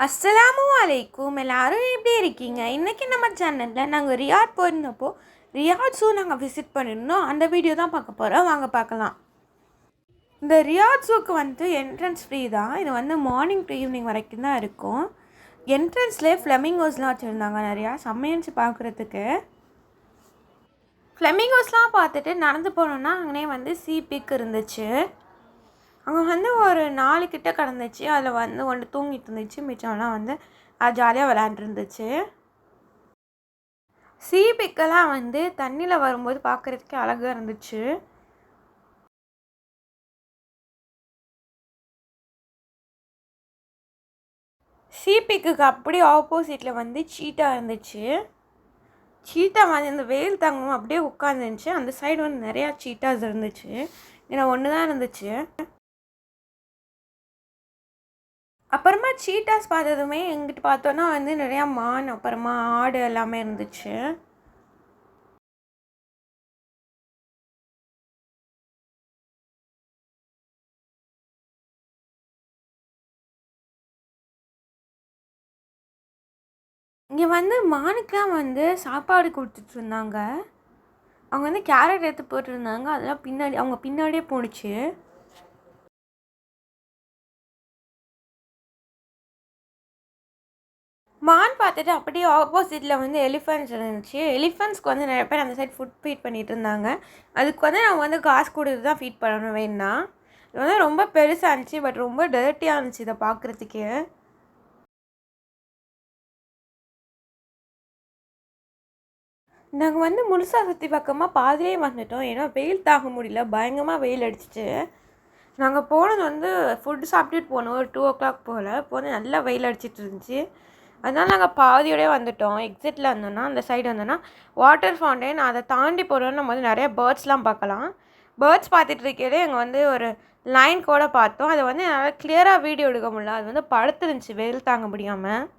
அஸ்ஸலாமு அலைக்கும். எல்லாரும் எப்படி இருக்கீங்க? இன்றைக்கி நம்ம சேனலில் நாங்கள் ரியாத் போயிருந்தப்போ ரியாத் ஸூ நாங்கள் விசிட் பண்ணியிருந்தோம். அந்த வீடியோ தான் பார்க்க போகிறோம். வாங்க பார்க்கலாம். இந்த ரியாத் ஸூக்கு என்ட்ரன்ஸ் ஃப்ரீ தான். இது மார்னிங் டு ஈவினிங் வரைக்கும் தான் இருக்கும். என்ட்ரன்ஸ்லேயே ஃப்ளெமிங்கோஸ்லாம் வச்சுருந்தாங்க நிறையா செம்மையன்ஸ் பார்க்குறதுக்கு. ஃப்ளெமிங்கோஸ்லாம் பார்த்துட்டு நடந்து போனோன்னா அங்கேயே சீ பிக் இருந்துச்சு. அங்கே ஒரு 4 கிட்ட கிடந்துச்சு. அதில் ஒன்று தூங்கிட்டு இருந்துச்சு, மிச்சம்லாம் அது ஜாலியாக விளையாண்டுருந்துச்சு. சீ பிக்கெல்லாம் தண்ணியில் வரும்போது பார்க்குறதுக்கே அழகாக இருந்துச்சு. சீ பிக்குக்கு அப்படியே ஆப்போசிட்டில் சீட்டா இருந்துச்சு. சீட்டா இந்த வெயில் தாங்கவும் அப்படியே உட்காந்துருந்துச்சு. அந்த சைடு நிறையா சீட்டாஸ் இருந்துச்சு. ஏன்னா ஒன்று தான் இருந்துச்சு. அப்புறமா சீட்டாஸ் பார்த்ததுமே எங்கிட்ட பார்த்தோன்னா நிறையா மான், அப்புறமா ஆடு எல்லாமே இருந்துச்சு. இங்கே மானுக்கெலாம் சாப்பாடு கொடுத்துட்டு இருந்தாங்க. அவங்க கேரட் எடுத்து போட்டுருந்தாங்க. அதெல்லாம் பின்னாடி அவங்க பின்னாடியே போணுச்சு. மான் பார்த்துட்டு அப்படியே ஆப்போசிட்டில் எலிஃபெண்ட்ஸ் இருந்துச்சு. எலிஃபெண்ட்ஸ்க்கு நிறைய பேர் அந்த சைட் ஃபுட் ஃபீட் பண்ணிகிட்டு இருந்தாங்க. அதுக்கு நம்ம காசு கொடுத்து தான் ஃபீட் பண்ணணும் வேணும்னா. இது ரொம்ப பெருசாக இருந்துச்சு. பட் ரொம்ப டர்ட்டியாக இருந்துச்சு இதை பார்க்குறதுக்கே. நாங்கள் முழுசாக சுற்றி பக்கமாக பாதிலே வந்துட்டோம். ஏன்னா வெயில் தாங்க முடியல, பயங்கரமாக வெயில் அடிச்சிச்சு. நாங்கள் போனது ஃபுட்டு சாப்பிட்டுட்டு போனோம். ஒரு 2 o'clock போல் போனால் நல்லா வெயில் அடிச்சிட்டு இருந்துச்சு. அதனால் நாங்கள் பாதியோடய வந்துவிட்டோம். எக்ஸிட்டில் இருந்தோன்னா அந்த சைடு வந்தோன்னா வாட்டர் ஃபவுண்டைன், அதை தாண்டி போகிறோன்னா நம்ம நிறைய பேர்ட்ஸ்லாம் பார்க்கலாம். பேர்ட்ஸ் பார்த்துட்டு இருக்கிறதே எங்கள் ஒரு லைன் கூட பார்த்தோம். அதை என்னால் கிளியராக வீடியோ எடுக்க முடியல. அது படுத்துருந்துச்சு வெயில் தாங்க முடியாமல்.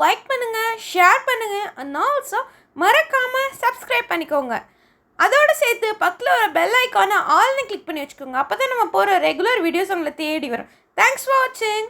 லைக் பண்ணுங்கள், ஷேர் பண்ணுங்கள், அண்ட் ஆல்சோ மறக்காமல் சப்ஸ்கிரைப் பண்ணிக்கோங்க. அதோடு சேர்த்து பக்கத்தில் ஒரு பெல் ஐக்கானை ஆல்னு கிளிக் பண்ணி வச்சுக்கோங்க. அப்போ தான் நம்ம போகிற ரெகுலர் வீடியோஸ் உங்களை தேடி வரும். தேங்க்ஸ் ஃபார் வாட்சிங்.